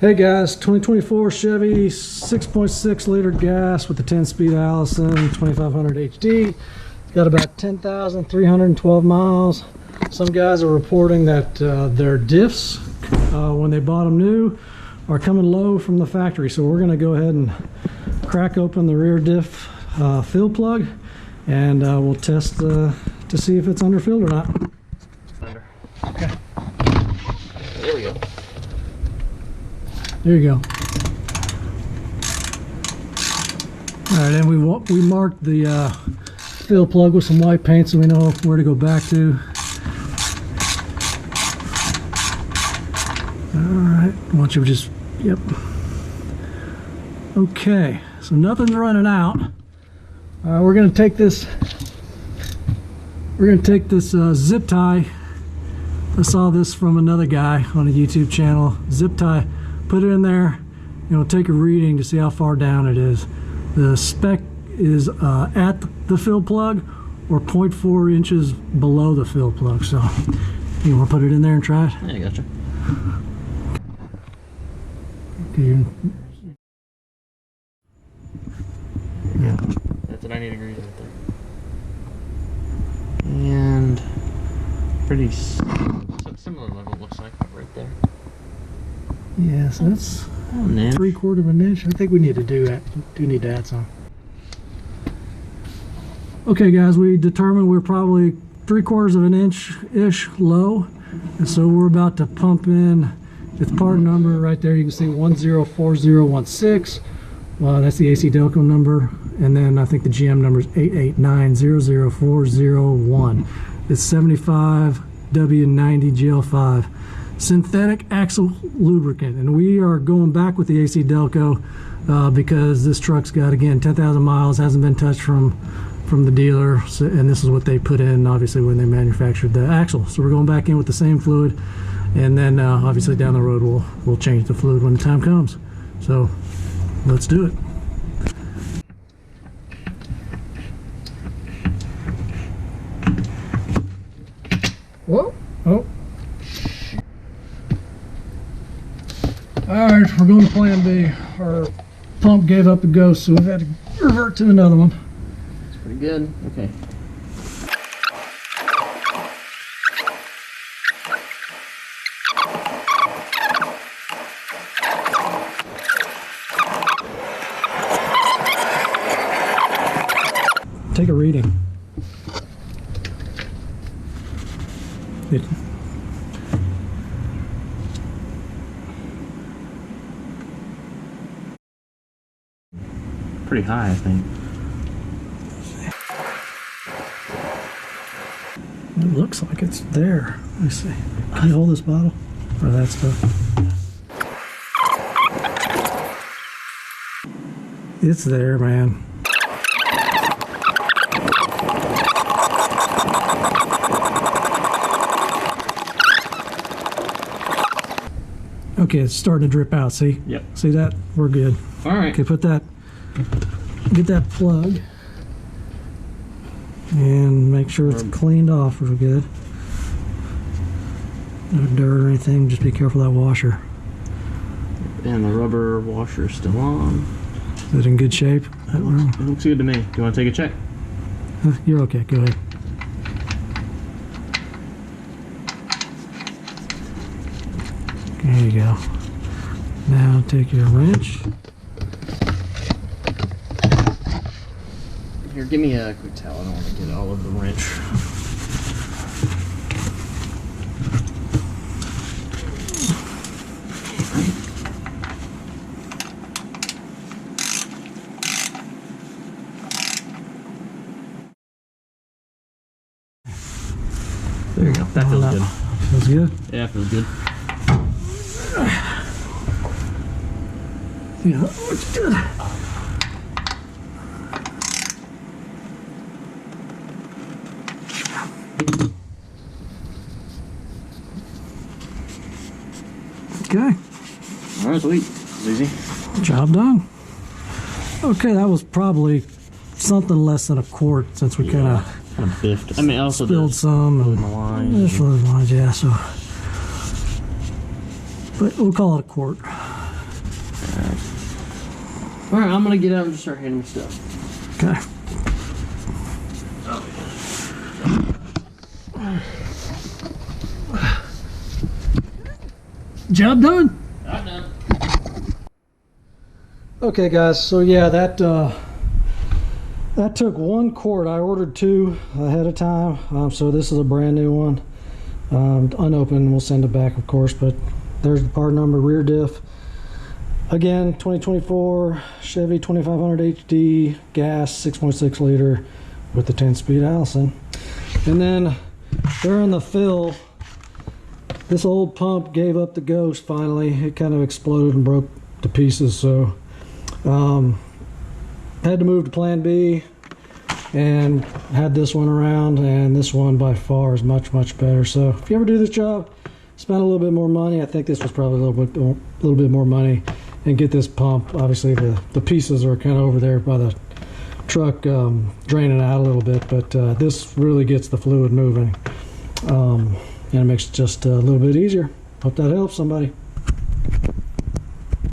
Hey guys, 2024 Chevy 6.6 liter gas with the 10-speed Allison 2500 HD. Got about 10,312 miles. Some guys are reporting that their diffs, when they bought them new, are coming low from the factory. So we're going to go ahead and crack open the rear diff fill plug, and we'll test to see if it's underfilled or not. Under. Okay. There we go. There you go. All right, and we marked the fill plug with some white paint so we know where to go back to. All right, I want you to just, yep. Okay, so nothing's running out. We're gonna take this. Zip tie. I saw this from another guy on a YouTube channel. Zip tie. Put it in there, you know, take a reading to see how far down it is. The Spec is at the fill plug or 0.4 inches below the fill plug. So you want to put it in there and try it? Yeah, I gotcha. Okay. Yeah. That's at 90 degrees right there. And pretty similar level, looks like, right there. Yeah, so that's 3/4 of an inch. I think we need to do need to add some. Okay guys, we determined we're probably 3/4 of an inch-ish low, and so we're about to pump in its part number right there. You can see 104016. That's the AC Delco number, and then I think the GM number is 889000401. It's 75W90 GL5. Synthetic axle lubricant, and we are going back with the AC Delco because this truck's got, again, 10,000 miles, hasn't been touched from the dealer, so, and this is what they put in obviously when they manufactured the axle. So we're going back in with the same fluid, and then obviously down the road we'll change the fluid when the time comes. So let's do it. Whoa! Oh. Alright, we're going to plan B. Our pump gave up the ghost, so we've had to revert to another one. It's pretty good. Okay. Take a reading. Pretty high, I think. It looks like it's there. Let me see. Can you hold this bottle? Or that stuff? It's there, man. Okay, it's starting to drip out. See? Yep. See that? We're good. All right. Okay, get that plug and make sure it's cleaned off real good. No dirt or anything, just be careful of that washer. And the rubber washer is still on. Is it in good shape? It looks good to me. Do you want to take a check? You're okay, go ahead. There you go. Now take your wrench. Here, give me a quick towel. I don't want to get all over the wrench. There you go. That feels good. Feels good? Yeah, it feels good. Yeah, that looks good. Okay. All right, sweet. Easy. Job done. Okay, that was probably something less than a quart since we kind of biffed. I mean, also spilled some. Fluid in the lines. Fluid in the lines, yeah. So, but we'll call it a quart. All right, I'm gonna get out and just start handing stuff. Okay. Job done. I'm done. Okay, guys. So yeah, that took 1 quart. I ordered 2 ahead of time, so this is a brand new one. Unopened. We'll send it back, of course. But there's the part number. Rear diff. Again, 2024 Chevy 2500 HD gas, 6.6 liter with the 10-speed Allison. And then during the fill, this old pump gave up the ghost finally. It kind of exploded and broke to pieces, so had to move to plan B and had this one around, and this one by far is much better. So if you ever do this job, spend a little bit more money. I think this was probably a little bit more money, and get this pump. Obviously the pieces are kind of over there by the truck, draining out a little bit, but this really gets the fluid moving, and it makes it just a little bit easier. Hope that helps somebody.